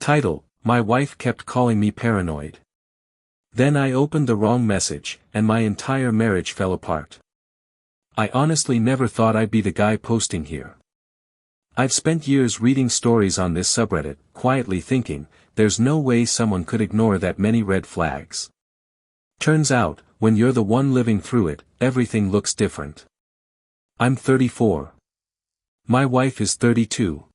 Title: My wife kept calling me paranoid. Then I opened the wrong message, and my entire marriage fell apart. I honestly never thought I'd be the guy posting here. I've spent years reading stories on this subreddit, quietly thinking, there's no way someone could ignore that many red flags. Turns out, when you're the one living through it, everything looks different. I'm 34. My wife is 32.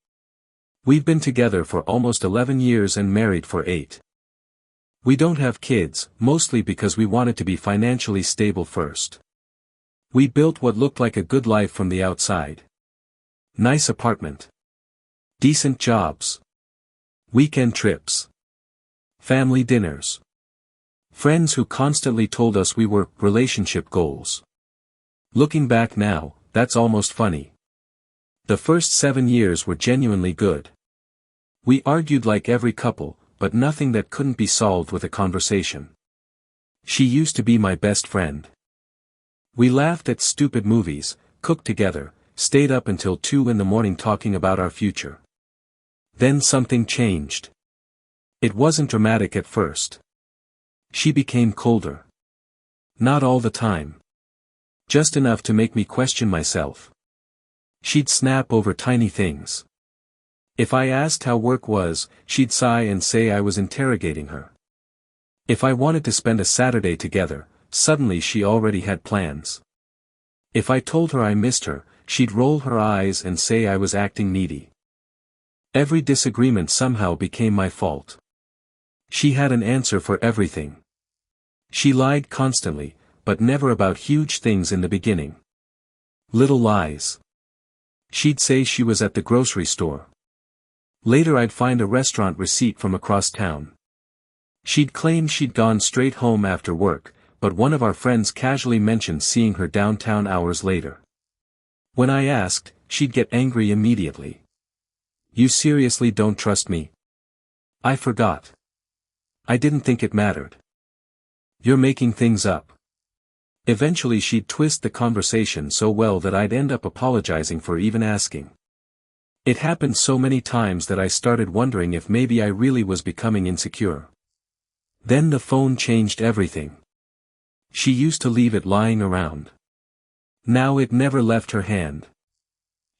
We've been together for almost 11 years and married for 8. We don't have kids, mostly because we wanted to be financially stable first. We built what looked like a good life from the outside. Nice apartment. Decent jobs. Weekend trips. Family dinners. Friends who constantly told us we were relationship goals. Looking back now, that's almost funny. The first 7 years were genuinely good. We argued like every couple, but nothing that couldn't be solved with a conversation. She used to be my best friend. We laughed at stupid movies, cooked together, stayed up until 2 in the morning talking about our future. Then something changed. It wasn't dramatic at first. She became colder. Not all the time. Just enough to make me question myself. She'd snap over tiny things. If I asked how work was, she'd sigh and say I was interrogating her. If I wanted to spend a Saturday together, suddenly she already had plans. If I told her I missed her, she'd roll her eyes and say I was acting needy. Every disagreement somehow became my fault. She had an answer for everything. She lied constantly, but never about huge things in the beginning. Little lies. She'd say she was at the grocery store. Later I'd find a restaurant receipt from across town. She'd claim she'd gone straight home after work, but one of our friends casually mentioned seeing her downtown hours later. When I asked, she'd get angry immediately. You seriously don't trust me? I forgot. I didn't think it mattered. You're making things up. Eventually she'd twist the conversation so well that I'd end up apologizing for even asking. It happened so many times that I started wondering if maybe I really was becoming insecure. Then the phone changed everything. She used to leave it lying around. Now it never left her hand.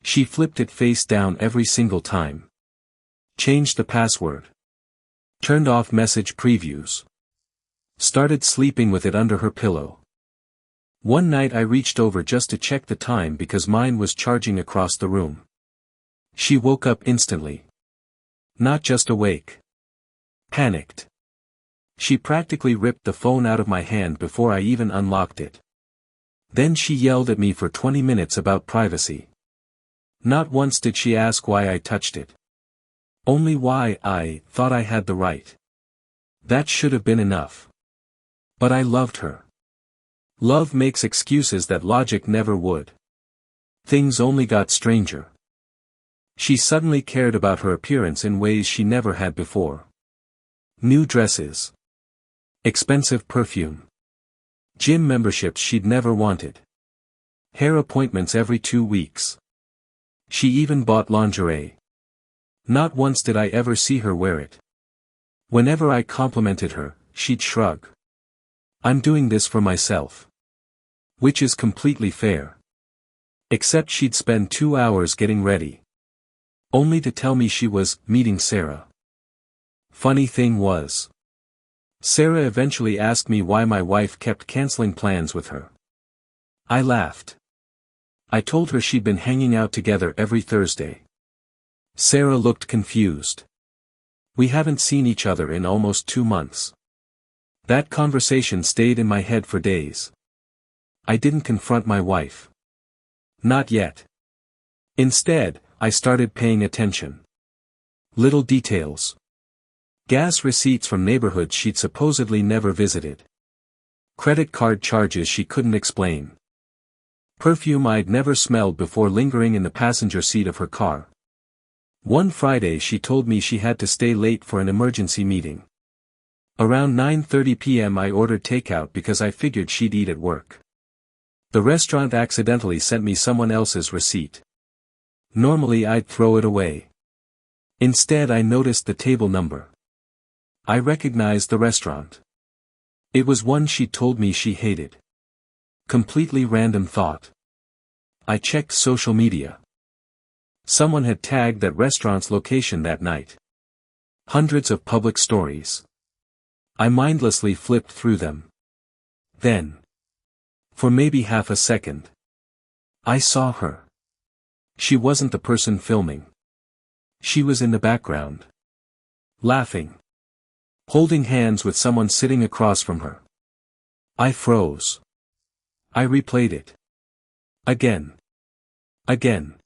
She flipped it face down every single time. Changed the password. Turned off message previews. Started sleeping with it under her pillow. One night I reached over just to check the time because mine was charging across the room. She woke up instantly. Not just awake. Panicked. She practically ripped the phone out of my hand before I even unlocked it. Then she yelled at me for 20 minutes about privacy. Not once did she ask why I touched it. Only why I thought I had the right. That should have been enough. But I loved her. Love makes excuses that logic never would. Things only got stranger. She suddenly cared about her appearance in ways she never had before. New dresses. Expensive perfume. Gym memberships she'd never wanted. Hair appointments every 2 weeks. She even bought lingerie. Not once did I ever see her wear it. Whenever I complimented her, she'd shrug. I'm doing this for myself. Which is completely fair. Except she'd spend 2 hours getting ready. Only to tell me she was meeting Sarah. Funny thing was, Sarah eventually asked me why my wife kept canceling plans with her. I laughed. I told her she'd been hanging out together every Thursday. Sarah looked confused. We haven't seen each other in almost 2 months. That conversation stayed in my head for days. I didn't confront my wife. Not yet. Instead, I started paying attention. Little details. Gas receipts from neighborhoods she'd supposedly never visited. Credit card charges she couldn't explain. Perfume I'd never smelled before lingering in the passenger seat of her car. One Friday she told me she had to stay late for an emergency meeting. Around 9:30 p.m. I ordered takeout because I figured she'd eat at work. The restaurant accidentally sent me someone else's receipt. Normally I'd throw it away. Instead I noticed the table number. I recognized the restaurant. It was one she told me she hated. Completely random thought. I checked social media. Someone had tagged that restaurant's location that night. Hundreds of public stories. I mindlessly flipped through them. Then, for maybe half a second, I saw her. She wasn't the person filming. She was in the background. Laughing. Holding hands with someone sitting across from her. I froze. I replayed it. Again. Again.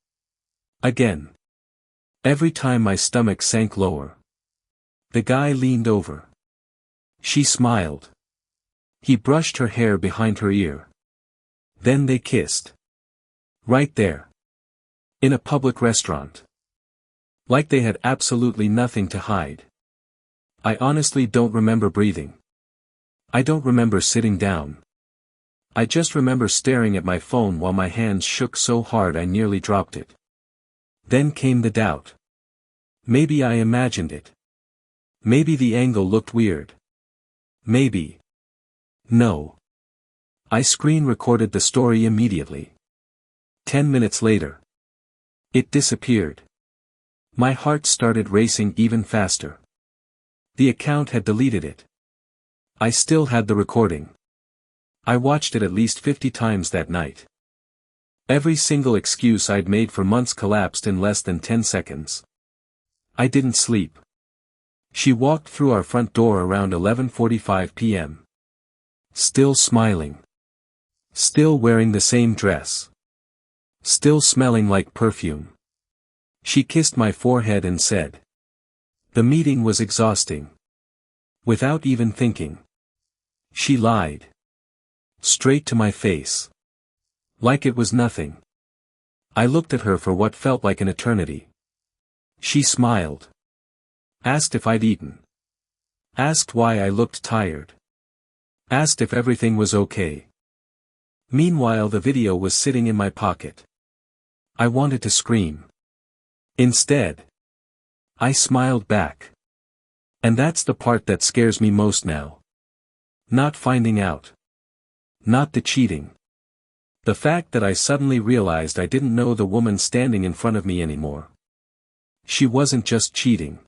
Again. Every time my stomach sank lower. The guy leaned over. She smiled. He brushed her hair behind her ear. Then they kissed. Right there. In a public restaurant. Like they had absolutely nothing to hide. I honestly don't remember breathing. I don't remember sitting down. I just remember staring at my phone while my hands shook so hard I nearly dropped it. Then came the doubt. Maybe I imagined it. Maybe the angle looked weird. Maybe. No. I screen recorded the story immediately. 10 minutes later. It disappeared. My heart started racing even faster. The account had deleted it. I still had the recording. I watched it at least 50 times that night. Every single excuse I'd made for months collapsed in less than 10 seconds. I didn't sleep. She walked through our front door around 11:45 p.m. Still smiling. Still wearing the same dress. Still smelling like perfume. She kissed my forehead and said. The meeting was exhausting. Without even thinking. She lied. Straight to my face. Like it was nothing. I looked at her for what felt like an eternity. She smiled. Asked if I'd eaten. Asked why I looked tired. Asked if everything was okay. Meanwhile the video was sitting in my pocket. I wanted to scream. Instead, I smiled back. And that's the part that scares me most now. Not finding out. Not the cheating. The fact that I suddenly realized I didn't know the woman standing in front of me anymore. She wasn't just cheating.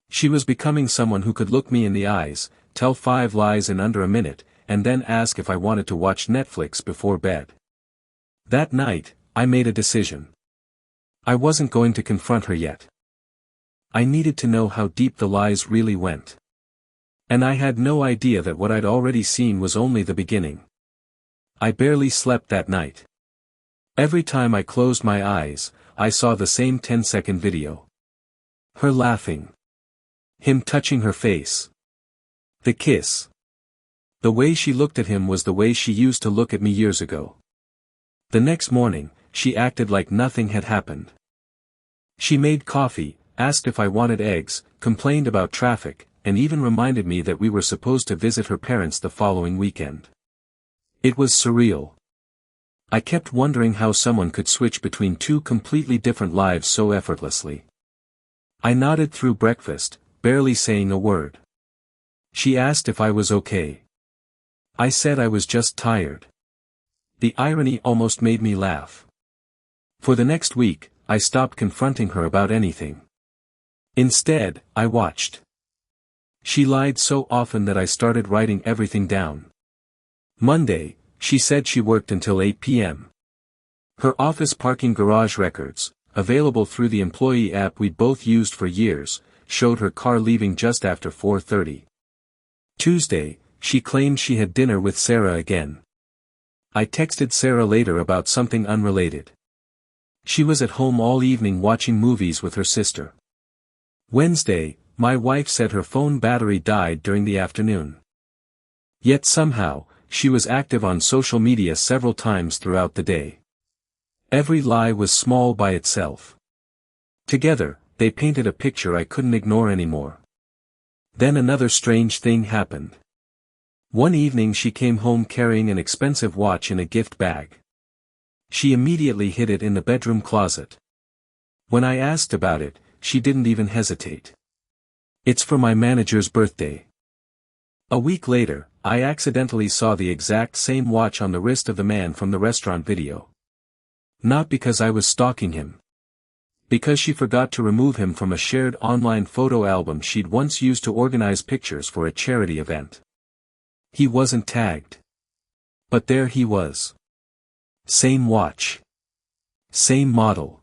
She was becoming someone who could look me in the eyes, tell 5 lies in under a minute, and then ask if I wanted to watch Netflix before bed. That night, I made a decision. I wasn't going to confront her yet. I needed to know how deep the lies really went. And I had no idea that what I'd already seen was only the beginning. I barely slept that night. Every time I closed my eyes, I saw the same 10-second video. Her laughing. Him touching her face. The kiss. The way she looked at him was the way she used to look at me years ago. The next morning, she acted like nothing had happened. She made coffee, asked if I wanted eggs, complained about traffic, and even reminded me that we were supposed to visit her parents the following weekend. It was surreal. I kept wondering how someone could switch between 2 completely different lives so effortlessly. I nodded through breakfast, barely saying a word. She asked if I was okay. I said I was just tired. The irony almost made me laugh. For the next week, I stopped confronting her about anything. Instead, I watched. She lied so often that I started writing everything down. Monday, she said she worked until 8 p.m. Her office parking garage records, available through the employee app we'd both used for years, showed her car leaving just after 4:30. Tuesday, she claimed she had dinner with Sarah again. I texted Sarah later about something unrelated. She was at home all evening watching movies with her sister. Wednesday, my wife said her phone battery died during the afternoon. Yet somehow, she was active on social media several times throughout the day. Every lie was small by itself. Together, they painted a picture I couldn't ignore anymore. Then another strange thing happened. One evening she came home carrying an expensive watch in a gift bag. She immediately hid it in the bedroom closet. When I asked about it, she didn't even hesitate. "It's for my manager's birthday." A week later, I accidentally saw the exact same watch on the wrist of the man from the restaurant video. Not because I was stalking him. Because she forgot to remove him from a shared online photo album she'd once used to organize pictures for a charity event. He wasn't tagged. But there he was. Same watch. Same model.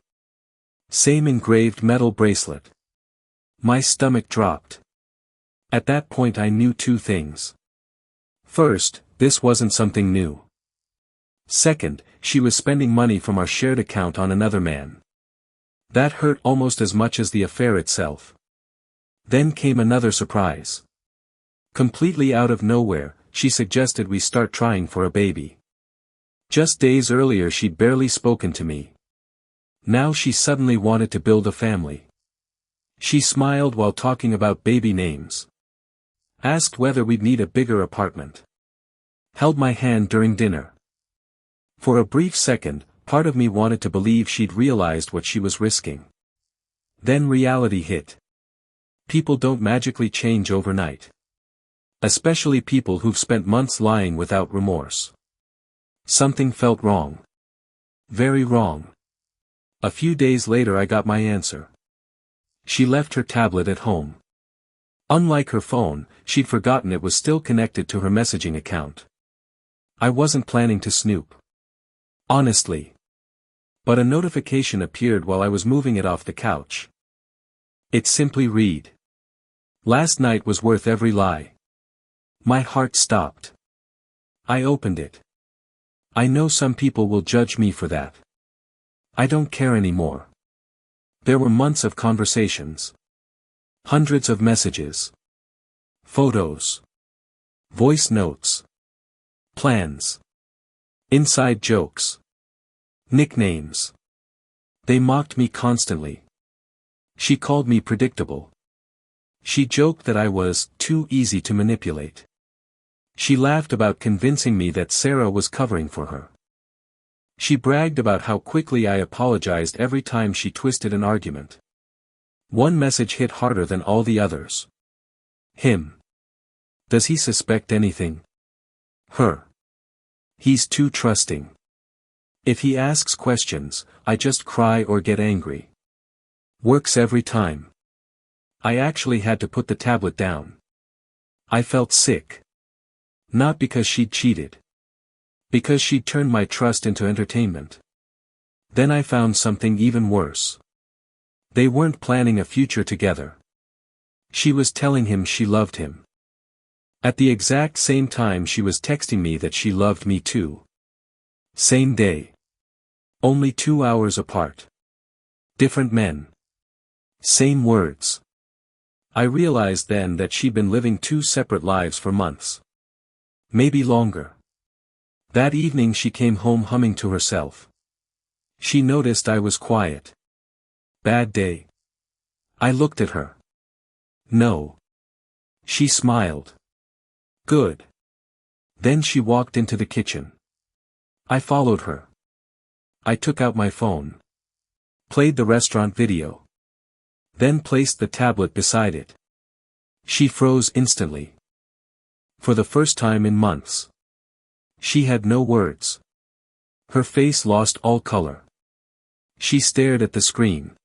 Same engraved metal bracelet. My stomach dropped. At that point I knew two things. First, this wasn't something new. Second, she was spending money from our shared account on another man. That hurt almost as much as the affair itself. Then came another surprise. Completely out of nowhere, she suggested we start trying for a baby. Just days earlier she'd barely spoken to me. Now she suddenly wanted to build a family. She smiled while talking about baby names. Asked whether we'd need a bigger apartment. Held my hand during dinner. For a brief second, part of me wanted to believe she'd realized what she was risking. Then reality hit. People don't magically change overnight. Especially people who've spent months lying without remorse. Something felt wrong. Very wrong. A few days later I got my answer. She left her tablet at home. Unlike her phone, she'd forgotten it was still connected to her messaging account. I wasn't planning to snoop. Honestly. But a notification appeared while I was moving it off the couch. It simply read. "Last night was worth every lie." My heart stopped. I opened it. I know some people will judge me for that. I don't care anymore. There were months of conversations. Hundreds of messages. Photos. Voice notes. Plans. Inside jokes. Nicknames. They mocked me constantly. She called me predictable. She joked that I was too easy to manipulate. She laughed about convincing me that Sarah was covering for her. She bragged about how quickly I apologized every time she twisted an argument. One message hit harder than all the others. Him. Does he suspect anything? Her. He's too trusting. If he asks questions, I just cry or get angry. Works every time. I actually had to put the tablet down. I felt sick. Not because she'd cheated. Because she'd turned my trust into entertainment. Then I found something even worse. They weren't planning a future together. She was telling him she loved him. At the exact same time she was texting me that she loved me too. Same day. Only 2 hours apart. Different men. Same words. I realized then that she'd been living two separate lives for months. Maybe longer. That evening she came home humming to herself. She noticed I was quiet. Bad day. I looked at her. No. She smiled. Good. Then she walked into the kitchen. I followed her. I took out my phone. Played the restaurant video. Then placed the tablet beside it. She froze instantly. For the first time in months. She had no words. Her face lost all color. She stared at the screen.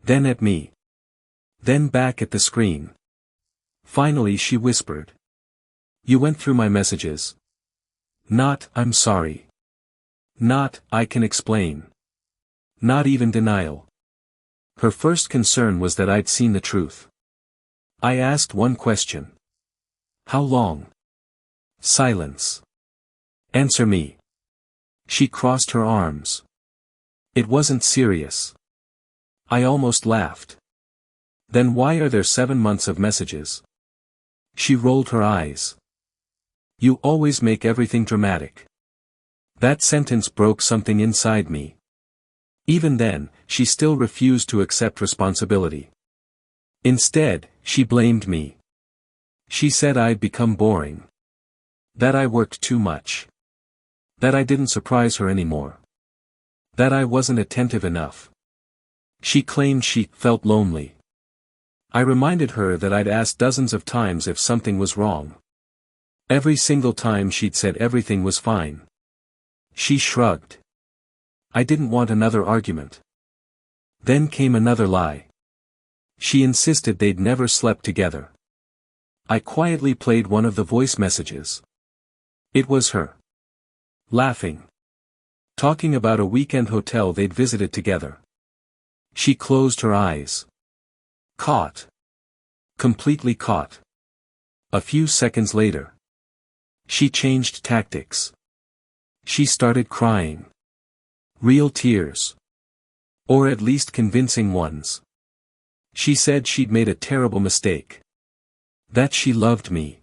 Then at me. Then back at the screen. Finally she whispered. You went through my messages. Not, I'm sorry. Not, I can explain. Not even denial. Her first concern was that I'd seen the truth. I asked one question. How long? Silence. Answer me. She crossed her arms. It wasn't serious. I almost laughed. Then why are there 7 months of messages? She rolled her eyes. You always make everything dramatic. That sentence broke something inside me. Even then, she still refused to accept responsibility. Instead, she blamed me. She said I'd become boring. That I worked too much. That I didn't surprise her anymore. That I wasn't attentive enough. She claimed she felt lonely. I reminded her that I'd asked dozens of times if something was wrong. Every single time she'd said everything was fine. She shrugged. I didn't want another argument. Then came another lie. She insisted they'd never slept together. I quietly played one of the voice messages. It was her. Laughing. Talking about a weekend hotel they'd visited together. She closed her eyes. Caught. Completely caught. A few seconds later. She changed tactics. She started crying. Real tears. Or at least convincing ones. She said she'd made a terrible mistake. That she loved me.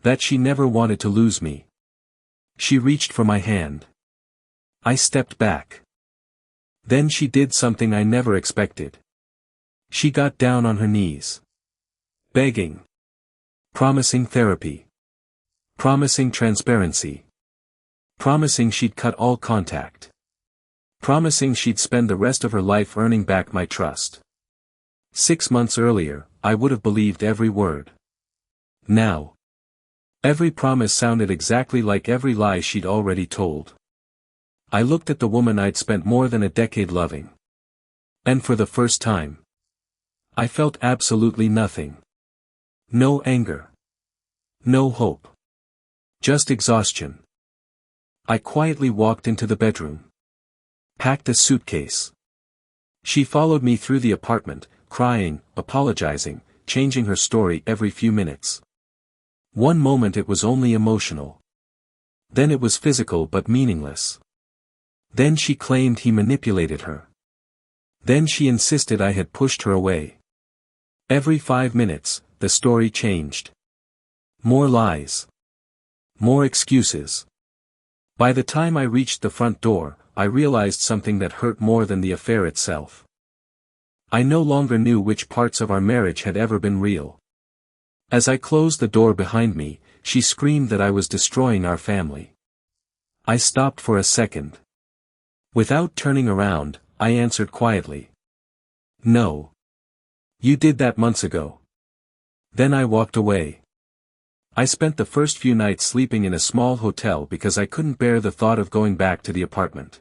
That she never wanted to lose me. She reached for my hand. I stepped back. Then she did something I never expected. She got down on her knees. Begging. Promising therapy. Promising transparency. Promising she'd cut all contact. Promising she'd spend the rest of her life earning back my trust. 6 months earlier, I would have believed every word. Now. Every promise sounded exactly like every lie she'd already told. I looked at the woman I'd spent more than a decade loving. And for the first time, I felt absolutely nothing. No anger. No hope. Just exhaustion. I quietly walked into the bedroom. Packed a suitcase. She followed me through the apartment, crying, apologizing, changing her story every few minutes. One moment it was only emotional. Then it was physical but meaningless. Then she claimed he manipulated her. Then she insisted I had pushed her away. Every 5 minutes, the story changed. More lies. More excuses. By the time I reached the front door, I realized something that hurt more than the affair itself. I no longer knew which parts of our marriage had ever been real. As I closed the door behind me, she screamed that I was destroying our family. I stopped for a second. Without turning around, I answered quietly. No. You did that months ago. Then I walked away. I spent the first few nights sleeping in a small hotel because I couldn't bear the thought of going back to the apartment.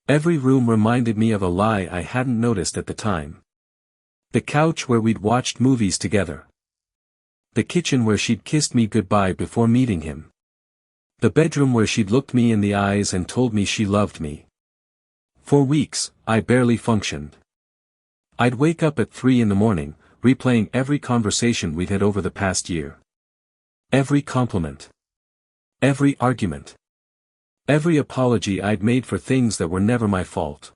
Every room reminded me of a lie I hadn't noticed at the time. The couch where we'd watched movies together. The kitchen where she'd kissed me goodbye before meeting him. The bedroom where she'd looked me in the eyes and told me she loved me. For weeks, I barely functioned. I'd wake up at 3 in the morning, replaying every conversation we'd had over the past year. Every compliment. Every argument. Every apology I'd made for things that were never my fault.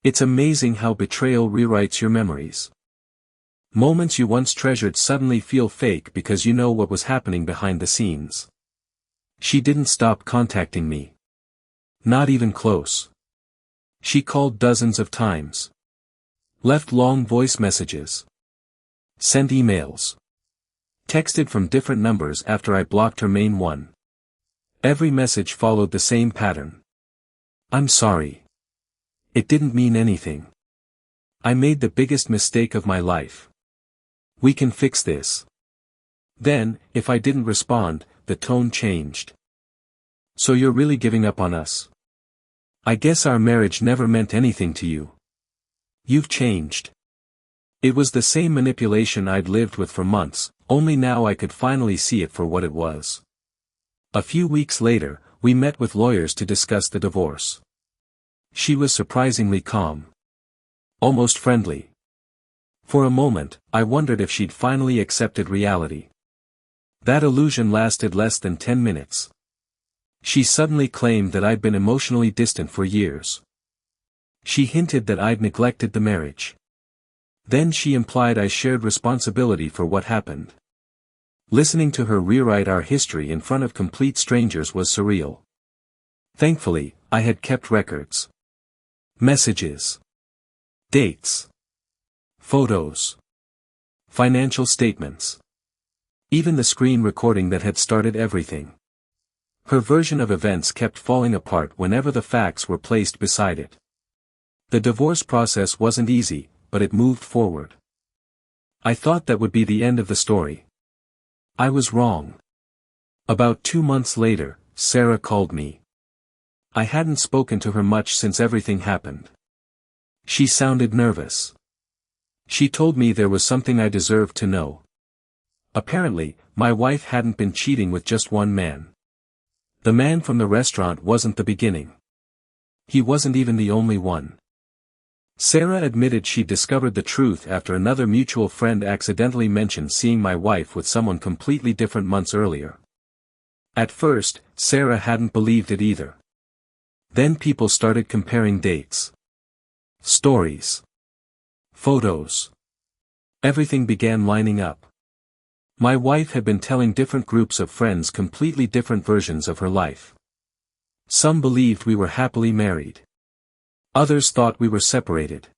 It's amazing how betrayal rewrites your memories. Moments you once treasured suddenly feel fake because you know what was happening behind the scenes. She didn't stop contacting me. Not even close. She called dozens of times. Left long voice messages. Sent emails. Texted from different numbers after I blocked her main one. Every message followed the same pattern. I'm sorry. It didn't mean anything. I made the biggest mistake of my life. We can fix this. Then, if I didn't respond, the tone changed. So you're really giving up on us? I guess our marriage never meant anything to you. You've changed. It was the same manipulation I'd lived with for months, only now I could finally see it for what it was. A few weeks later, we met with lawyers to discuss the divorce. She was surprisingly calm. Almost friendly. For a moment, I wondered if she'd finally accepted reality. That illusion lasted less than 10 minutes. She suddenly claimed that I'd been emotionally distant for years. She hinted that I'd neglected the marriage. Then she implied I shared responsibility for what happened. Listening to her rewrite our history in front of complete strangers was surreal. Thankfully, I had kept records. Messages. Dates. Photos. Financial statements. Even the screen recording that had started everything. Her version of events kept falling apart whenever the facts were placed beside it. The divorce process wasn't easy, but it moved forward. I thought that would be the end of the story. I was wrong. About 2 months later, Sarah called me. I hadn't spoken to her much since everything happened. She sounded nervous. She told me there was something I deserved to know. Apparently, my wife hadn't been cheating with just one man. The man from the restaurant wasn't the beginning. He wasn't even the only one. Sarah admitted she'd discovered the truth after another mutual friend accidentally mentioned seeing my wife with someone completely different months earlier. At first, Sarah hadn't believed it either. Then people started comparing dates. Stories. Photos. Everything began lining up. My wife had been telling different groups of friends completely different versions of her life. Some believed we were happily married. Others thought we were separated.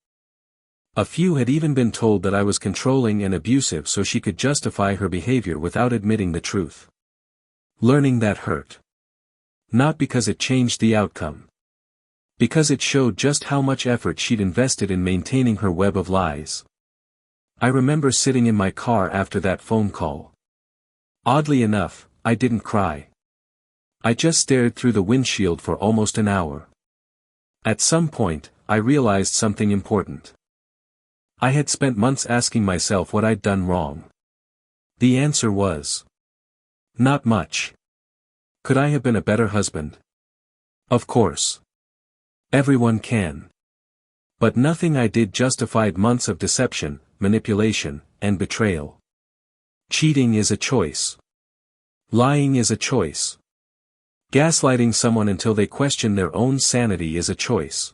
A few had even been told that I was controlling and abusive so she could justify her behavior without admitting the truth. Learning that hurt. Not because it changed the outcome. Because it showed just how much effort she'd invested in maintaining her web of lies. I remember sitting in my car after that phone call. Oddly enough, I didn't cry. I just stared through the windshield for almost an hour. At some point, I realized something important. I had spent months asking myself what I'd done wrong. The answer was not much. Could I have been a better husband? Of course. Everyone can. But nothing I did justified months of deception, manipulation, and betrayal. Cheating is a choice. Lying is a choice. Gaslighting someone until they question their own sanity is a choice.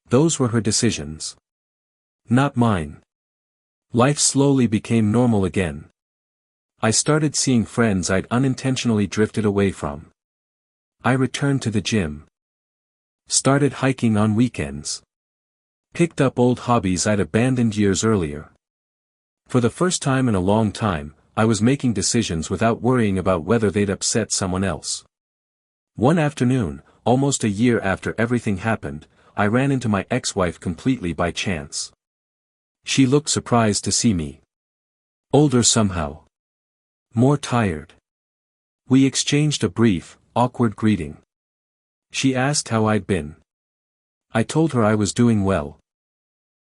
Those were her decisions. Not mine. Life slowly became normal again. I started seeing friends I'd unintentionally drifted away from. I returned to the gym. Started hiking on weekends. Picked up old hobbies I'd abandoned years earlier. For the first time in a long time, I was making decisions without worrying about whether they'd upset someone else. One afternoon, almost a year after everything happened, I ran into my ex-wife completely by chance. She looked surprised to see me. Older somehow. More tired. We exchanged a brief, awkward greeting. She asked how I'd been. I told her I was doing well.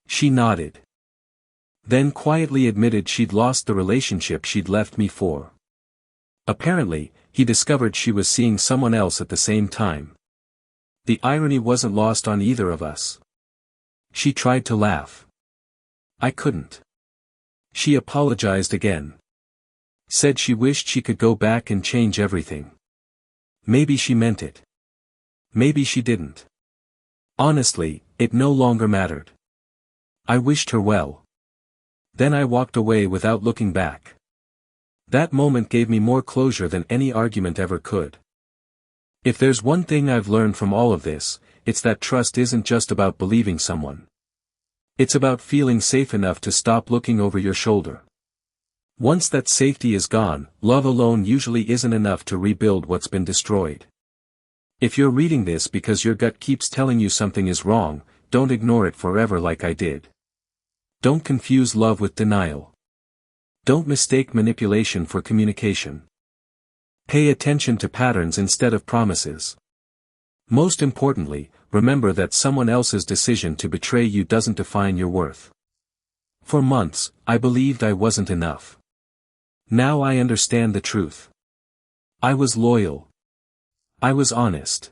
She nodded. Then quietly admitted she'd lost the relationship she'd left me for. Apparently, he discovered she was seeing someone else at the same time. The irony wasn't lost on either of us. She tried to laugh. I couldn't. She apologized again. Said she wished she could go back and change everything. Maybe she meant it. Maybe she didn't. Honestly, it no longer mattered. I wished her well. Then I walked away without looking back. That moment gave me more closure than any argument ever could. If there's one thing I've learned from all of this, it's that trust isn't just about believing someone. It's about feeling safe enough to stop looking over your shoulder. Once that safety is gone, love alone usually isn't enough to rebuild what's been destroyed. If you're reading this because your gut keeps telling you something is wrong, don't ignore it forever like I did. Don't confuse love with denial. Don't mistake manipulation for communication. Pay attention to patterns instead of promises. Most importantly, remember that someone else's decision to betray you doesn't define your worth. For months, I believed I wasn't enough. Now I understand the truth. I was loyal. I was honest.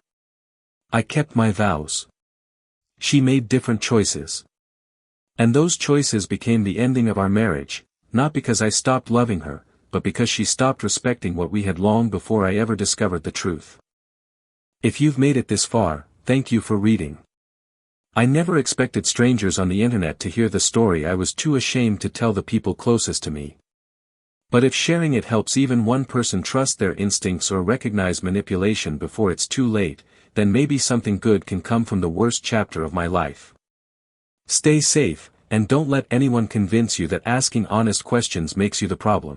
I kept my vows. She made different choices. And those choices became the ending of our marriage, not because I stopped loving her, but because she stopped respecting what we had long before I ever discovered the truth. If you've made it this far, thank you for reading. I never expected strangers on the internet to hear the story I was too ashamed to tell the people closest to me. But if sharing it helps even one person trust their instincts or recognize manipulation before it's too late, then maybe something good can come from the worst chapter of my life. Stay safe, and don't let anyone convince you that asking honest questions makes you the problem.